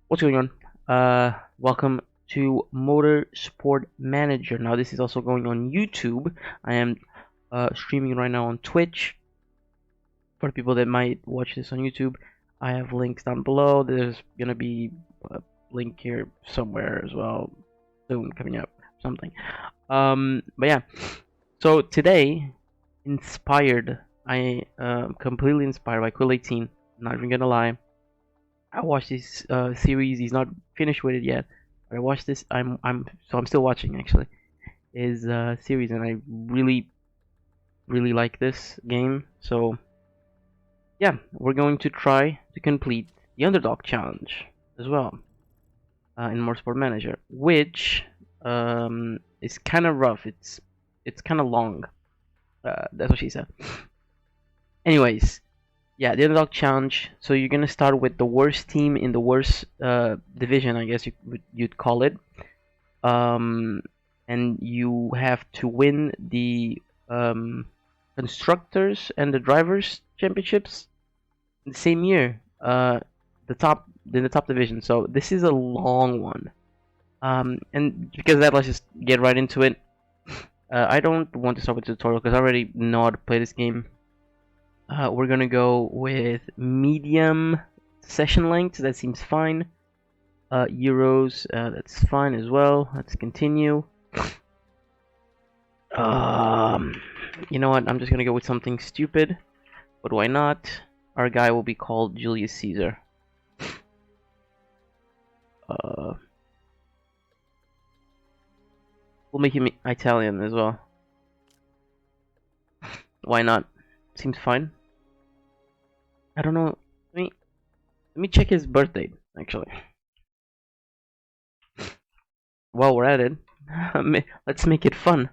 What's going on? Welcome to Motorsport Manager. Now, this is also going on YouTube. I am streaming right now on Twitch. For the people that might watch this on YouTube, I have links down below. There's gonna be a link here somewhere as well, soon coming up, something. But yeah. So today, I completely inspired by Quill 18. Not even gonna lie. I watched this series. He's not finished with it yet, but I watched this. I'm still watching actually his series, and I really like this game. So yeah, we're going to try to complete the Underdog challenge as well in Motorsport Manager, which is kind of rough. It's kind of long. That's what she said. Anyways, yeah, the Underdog Challenge. So you're gonna start with the worst team in the worst division, I guess you'd call it. Um, and you have to win the constructors and the drivers championships in the same year. In the top division. So this is a long one. And because of that, let's just get right into it. I don't want to start with the tutorial because I already know how to play this game. We're gonna go with medium session length. That seems fine. Euros. That's fine as well. Let's continue. You know what? I'm just gonna go with something stupid. But why not? Our guy will be called Julius Caesar. We'll make him Italian as well. Why not? Seems fine. I don't know. Let me check his birth date actually. While we're at it, let's make it fun.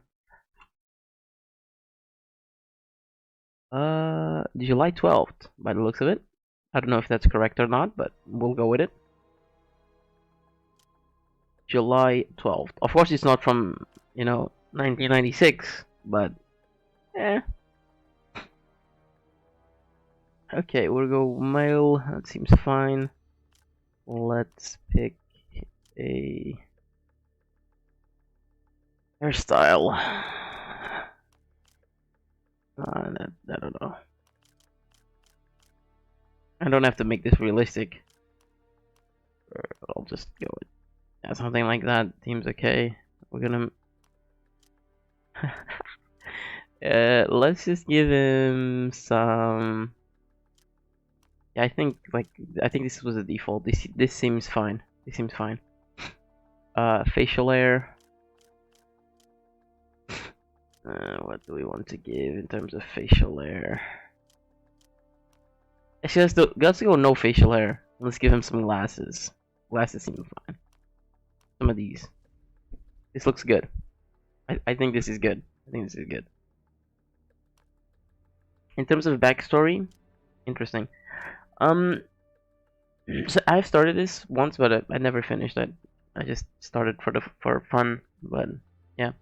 July 12th, by the looks of it. I don't know if that's correct or not, but we'll go with it. July 12th. Of course, it's not from, 1996, but, eh. Okay, we'll go male. That seems fine. Let's pick a hairstyle. I don't know. I don't have to make this realistic. I'll just go with something like that. Seems okay. We're gonna. Let's just give him some. Yeah, I think this was the default. This seems fine. This seems fine. Facial hair. What do we want to give in terms of facial hair? Actually, let's go no facial hair. Let's give him some glasses. Glasses seem fine. Some of these. This looks good. I think this is good. I think this is good. In terms of backstory, interesting. So I've started this once, but I never finished it. I just started for fun, but yeah.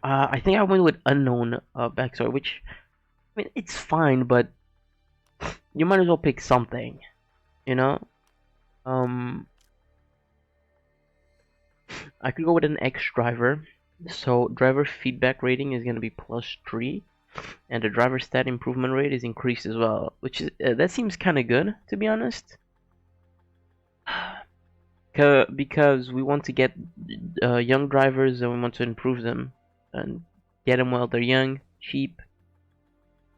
I think I went with unknown backstory, which I mean it's fine, but you might as well pick something, you know. I could go with an X driver. So driver feedback rating is gonna be +3, and the driver stat improvement rate is increased as well, which is that seems kind of good, to be honest. Because we want to get young drivers and we want to improve them and get them while they're young, cheap,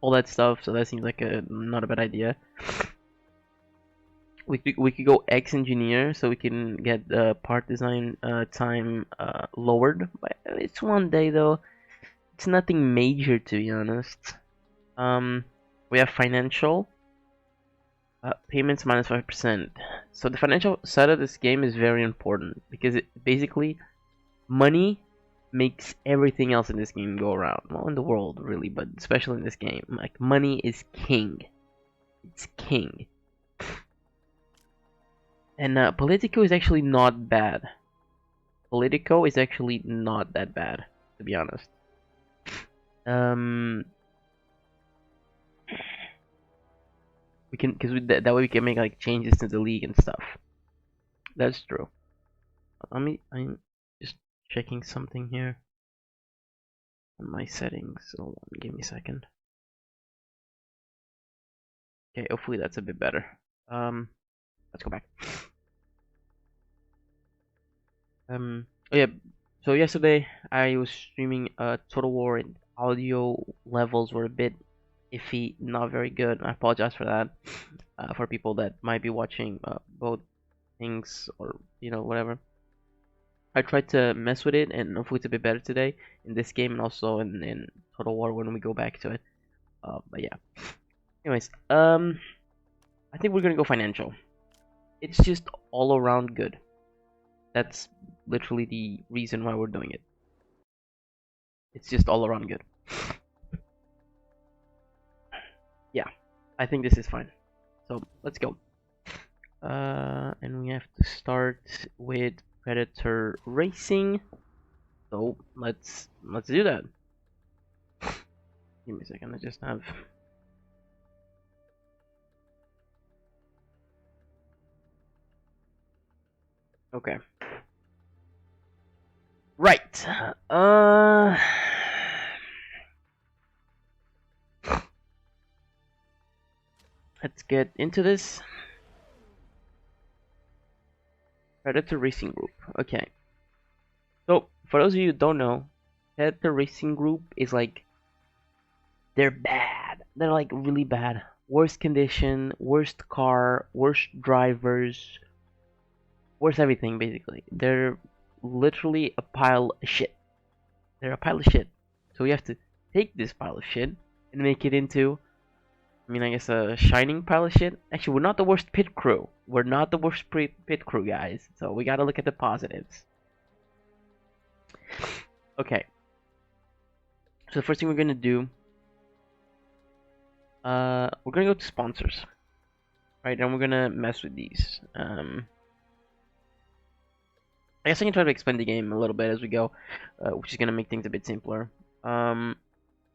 all that stuff. So that seems like not a bad idea. We could go X engineer, so we can get part design time lowered. But it's 1 day though. It's nothing major, to be honest. We have financial. Payments -5%. So the financial side of this game is very important because basically money makes everything else in this game go around. Well, in the world really, but especially in this game, like money is king. It's king. And Politico is actually not bad. Politico is actually not that bad, to be honest. We can, because that way we can make like changes to the league and stuff. That's true. I'm just checking something here on my settings. Hold on, give me a second. Okay, hopefully that's a bit better. Let's go back. Oh yeah. So yesterday I was streaming Total War, and audio levels were a bit iffy, not very good. I apologize for that. For people that might be watching both things, or whatever. I tried to mess with it, and hopefully it's a bit better today in this game, and also in Total War when we go back to it. But yeah. Anyways, I think we're gonna go financial. It's just all around good. That's literally the reason why we're doing it. It's just all around good. Yeah, I think this is fine. So let's go. And we have to start with Predator Racing. So let's do that. Give me a second. I just have. Okay. Right. Let's get into this. Predator Racing Group. Okay. So, for those of you who don't know, Predator Racing Group is like, they're bad. They're like really bad. Worst condition, worst car, worst drivers, worst everything basically. They're literally a pile of shit. They're a pile of shit. So we have to take this pile of shit and make it into, I guess, a shining pile of shit. Actually, we're not the worst pit crew. We're not the worst pit crew, guys. So we gotta look at the positives. Okay. So the first thing we're gonna do, we're gonna go to sponsors, right? And we're gonna mess with these. I guess I can try to explain the game a little bit as we go, which is gonna make things a bit simpler. So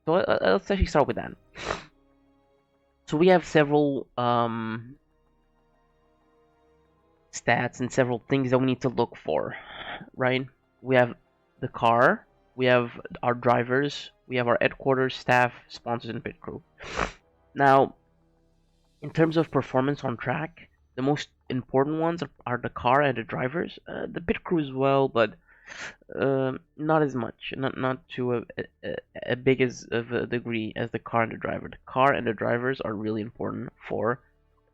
let's actually start with that. So we have several stats and several things that we need to look for, right? We have the car, we have our drivers, we have our headquarters, staff, sponsors, and pit crew. Now, in terms of performance on track, the most important ones are the car and the drivers. The pit crew as well, but not as much, not to a big as of a degree as the car and the driver. The car and the drivers are really important for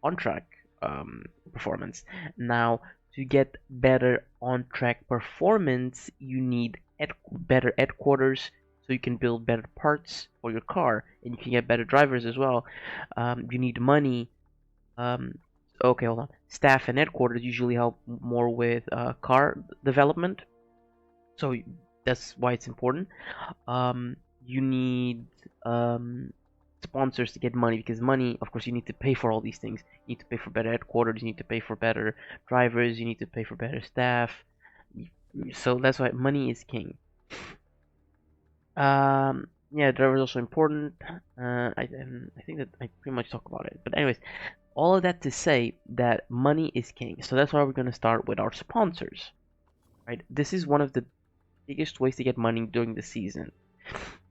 on track performance. Now, to get better on track performance, you need better headquarters, so you can build better parts for your car, and you can get better drivers as well. You need money. Okay, hold on. Staff and headquarters usually help more with car development, so that's why it's important. You need sponsors to get money, because money, of course, you need to pay for all these things. You need to pay for better headquarters, you need to pay for better drivers, you need to pay for better staff. So that's why money is king. Yeah, driver is also important. I think that I pretty much talk about it. But anyways, all of that to say that money is king. So that's why we're gonna start with our sponsors. Right? This is one of the biggest ways to get money during the season.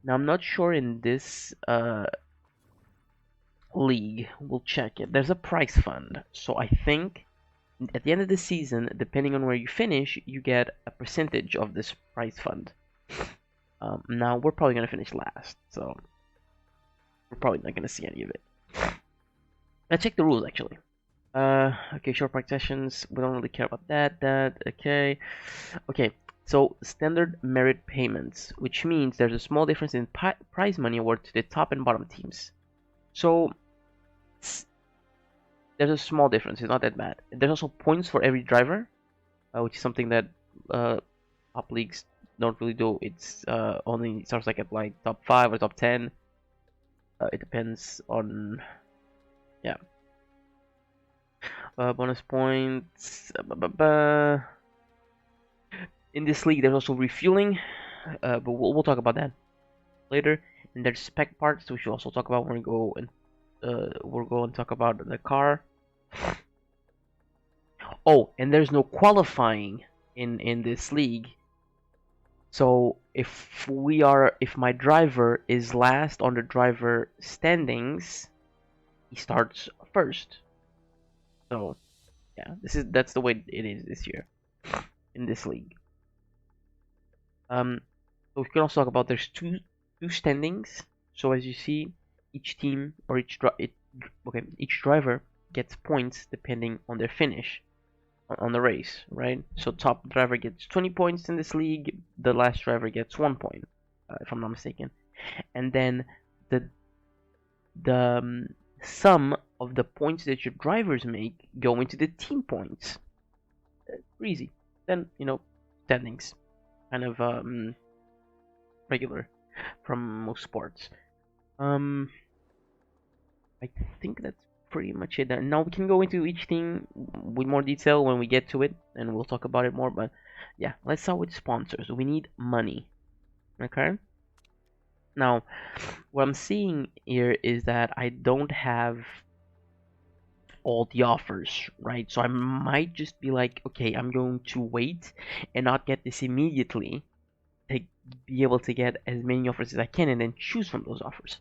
Now I'm not sure in this league. We'll check it. There's a prize fund. So I think at the end of the season, depending on where you finish, you get a percentage of this prize fund. Now we're probably gonna finish last, so we're probably not gonna see any of it. Let's check the rules actually. Okay, short prize sessions. We don't really care about that. Okay. So standard merit payments, which means there's a small difference in prize money awarded to the top and bottom teams. So there's a small difference. It's not that bad. There's also points for every driver, which is something that top leagues don't really do. It's only starts like at like top 5 or top 10. It depends on, yeah. Bonus points. In this league, there's also refueling, but we'll talk about that later. And there's spec parts, which we'll also talk about when we go we're going to talk about the car. Oh, and there's no qualifying in this league. So if my driver is last on the driver standings, he starts first. So yeah, that's the way it is this year in this league. So we can also talk about there's two standings. So as you see, each team or each driver gets points depending on their finish on the race, right? So top driver gets 20 points in this league. The last driver gets 1 point, if I'm not mistaken. And then the sum of the points that your drivers make go into the team points. Easy. Then standings, kind of regular from most sports. I think that's pretty much it. Now we can go into each thing with more detail when we get to it, and we'll talk about it more. But yeah, let's start with sponsors. We need money. Okay. Now, what I'm seeing here is that I don't have all the offers, right? So I might just be like, okay, I'm going to wait and not get this immediately to be able to get as many offers as I can and then choose from those offers.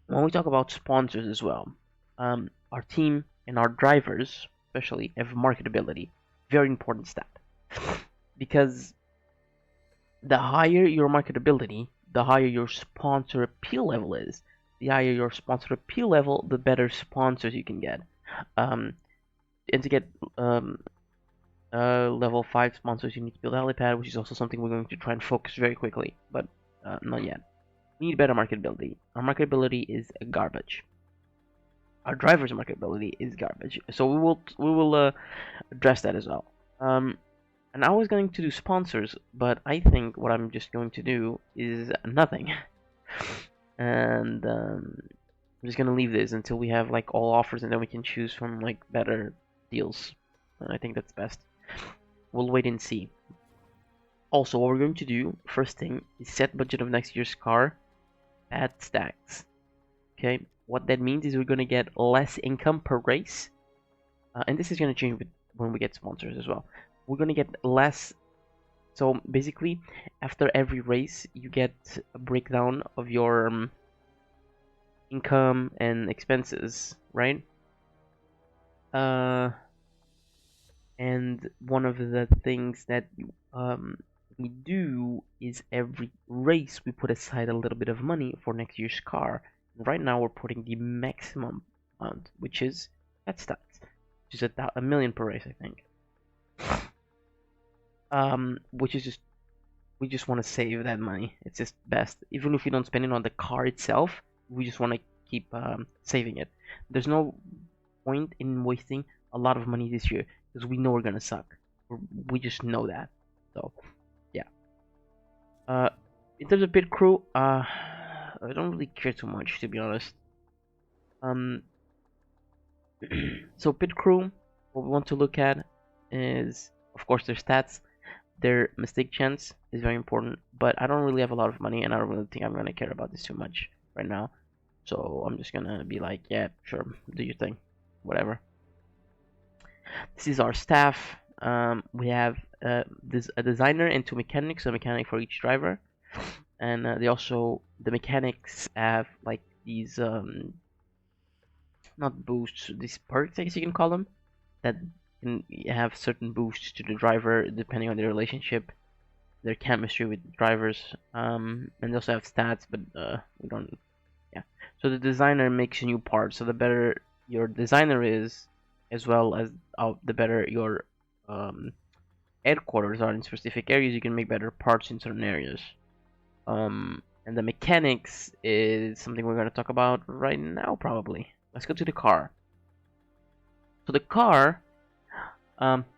When we talk about sponsors as well, our team and our drivers, especially, have marketability. Very important stat. Because the higher your marketability, the higher your sponsor appeal level is. The higher your sponsor appeal level, the better sponsors you can get. And to get level 5 sponsors, you need to build a helipad, which is also something we're going to try and focus very quickly, but not yet. We need better marketability. Our marketability is garbage. Our driver's marketability is garbage. So we will address that as well. And I was going to do sponsors, but I think what I'm just going to do is nothing. And I'm just gonna leave this until we have like all offers, and then we can choose from like better deals. I think that's best. We'll wait and see. Also, what we're going to do first thing is set budget of next year's car at stacks. Okay, what that means is we're gonna get less income per race, and this is gonna change when we get sponsors as well. We're gonna get less. So basically, after every race, you get a breakdown of your income and expenses, right? And one of the things that we do is every race we put aside a little bit of money for next year's car. Right now we're putting the maximum amount, which is at stats, which is a million per race, I think. Which is just we just want to save that money. It's just best, even if we don't spend it on the car itself. We just want to keep saving it. There's no point in wasting a lot of money this year because we know we're gonna suck. We just know that. So yeah. In terms of pit crew, I don't really care too much, to be honest. So pit crew, what we want to look at is, of course, their stats. Their mistake chance is very important, but I don't really have a lot of money, and I don't really think I'm gonna care about this too much right now. So I'm just gonna be like, yeah, sure, do your thing, whatever. This is our staff. We have a designer and 2 mechanics, a mechanic for each driver, and the mechanics have like these not boosts, these perks, I guess you can call them, that can have certain boosts to the driver depending on their relationship, their chemistry with the drivers, and they also have stats, but we don't. Yeah. So the designer makes new parts. So the better your designer is, as well as the better your headquarters are in specific areas, you can make better parts in certain areas. And the mechanics is something we're going to talk about right now, probably. Let's go to the car. So the car,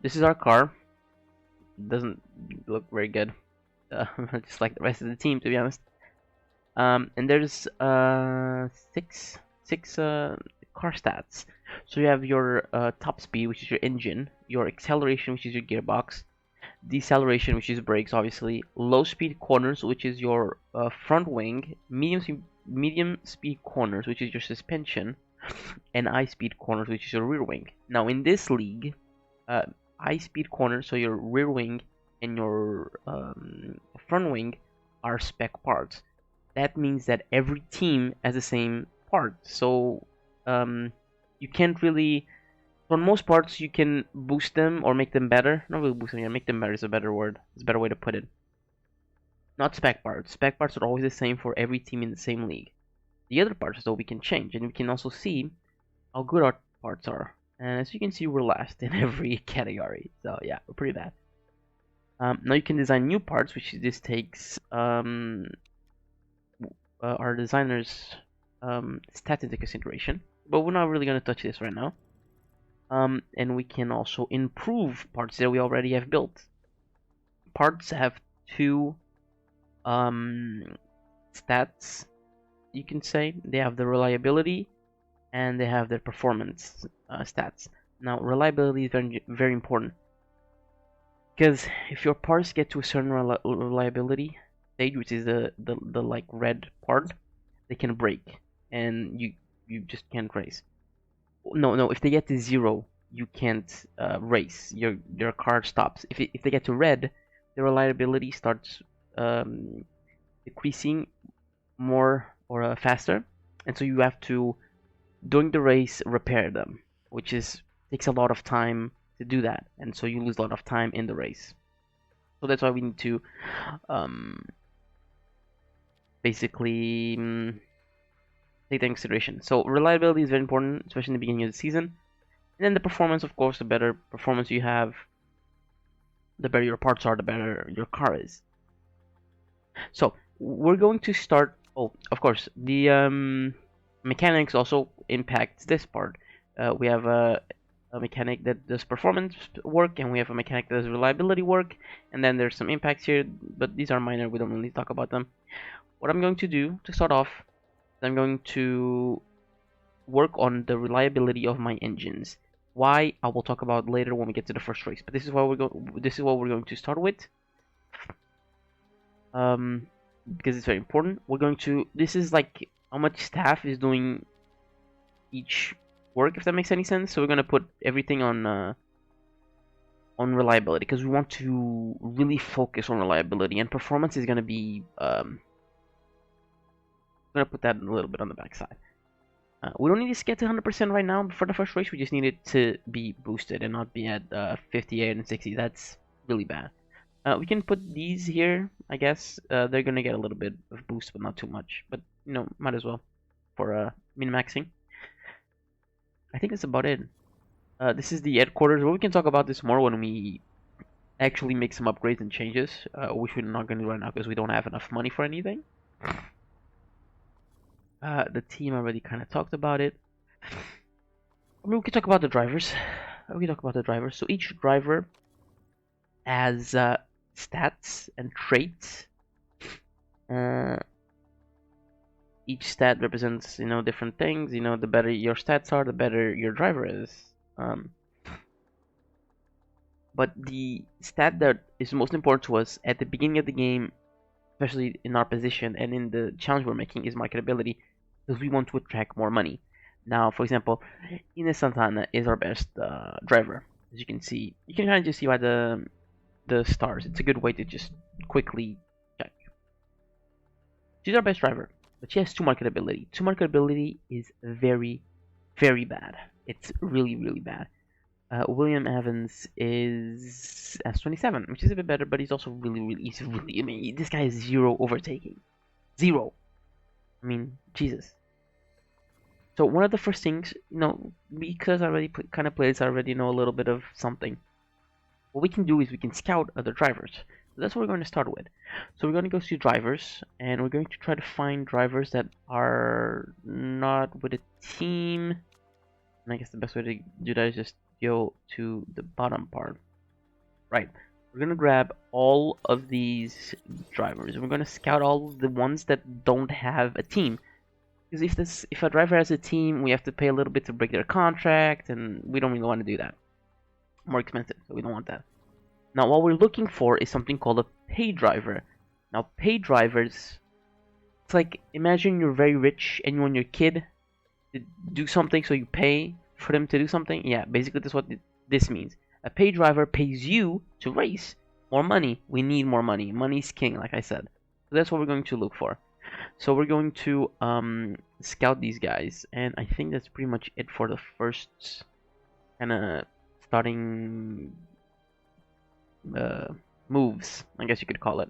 this is our car. Doesn't look very good, just like the rest of the team, to be honest. And there's six car stats. So you have your top speed, which is your engine, your acceleration, which is your gearbox, deceleration, which is brakes, obviously, low speed corners, which is your front wing, medium speed medium speed corners, which is your suspension, and high speed corners, which is your rear wing. Now in this league, high speed corners, so your rear wing and your front wing are spec parts. That means that every team has the same part. So you can't really, on most parts, you can boost them or make them better. Not really boost them, yeah, make them better is a better word. It's a better way to put it. Not spec parts. Spec parts are always the same for every team in the same league. The other parts, though, we can change, and we can also see how good our parts are. And as you can see, we're last in every category. So yeah, we're pretty bad. Now you can design new parts, which this takes our designer's stats into consideration. But we're not really going to touch this right now. And we can also improve parts that we already have built. Parts have two stats, you can say. They have the reliability and they have their performance stats. Now, reliability is very, very important, because if your parts get to a certain reliability stage, which is the like red part, they can break and you just can't race. No, if they get to 0, you can't race. Your car stops. If they get to red, the reliability starts decreasing more or faster, and so you have to, during the race, repair them, which takes a lot of time to do that, and so you lose a lot of time in the race. So that's why we need to basically take that into consideration. So reliability is very important, especially in the beginning of the season. And then the performance, of course, the better performance you have, the better your parts are, the better your car is. So we're going to start. Oh, of course, the mechanics also impacts this part. We have a mechanic that does performance work, and we have a mechanic that does reliability work, and then there's some impacts here, but these are minor, we don't really talk about them. What I'm going to do to start off, I'm going to work on the reliability of my engines. Why, I will talk about later when we get to the first race, but this is what we're going to start with. Because it's very important. We're going to, this is like how much staff is doing each work, if that makes any sense. So we're going to put everything on reliability, because we want to really focus on reliability, and performance is going to be I'm going to put that a little bit on the back side. We don't need to get to 100% right now for the first race. We just need it to be boosted and not be at 58 and 60. That's really bad. We can put these here, I guess. They're going to get a little bit of boost, but not too much. But, you know, might as well for min-maxing. I think that's about it. This is the headquarters. Well, we can talk about this more when we actually make some upgrades and changes, which we're not going to do right now because we don't have enough money for anything. The team already kind of talked about it. I mean, we can talk about the drivers. So each driver has stats and traits. Each stat represents, you know, different things. You know, the better your stats are, the better your driver is. But the stat that is most important to us at the beginning of the game, especially in our position and in the challenge we're making, is marketability, because we want to attract more money. Now, for example, Ines Santana is our best driver. As you can see, you can kind of just see by the stars. It's a good way to just quickly check. She's our best driver, but she has 2 marketability. 2 marketability is very, very bad. It's really, really bad. William Evans is S27, which is a bit better, but he's also really, I mean, this guy is 0 overtaking. 0. I mean, Jesus. So one of the first things, you know, because I already kind of played this, I already know a little bit of something. What we can do is we can scout other drivers. So that's what we're going to start with. So we're going to go to drivers, and we're going to try to find drivers that are not with a team. And I guess the best way to do that is just go to the bottom part. Right. We're going to grab all of these drivers, and we're going to scout all of the ones that don't have a team. Because if a driver has a team, we have to pay a little bit to break their contract, and we don't really want to do that. More expensive, so we don't want that. Now, what we're looking for is something called a pay driver. Now, pay drivers It's like, imagine you're very rich and you want your kid to do something, so you pay for them to do something. Yeah, basically that's what this means. A paid driver pays you to race. More money. We need more money. Money's king, like I said. So that's what we're going to look for. So we're going to scout these guys, and I think that's pretty much it for the first kind of starting moves, I guess you could call it.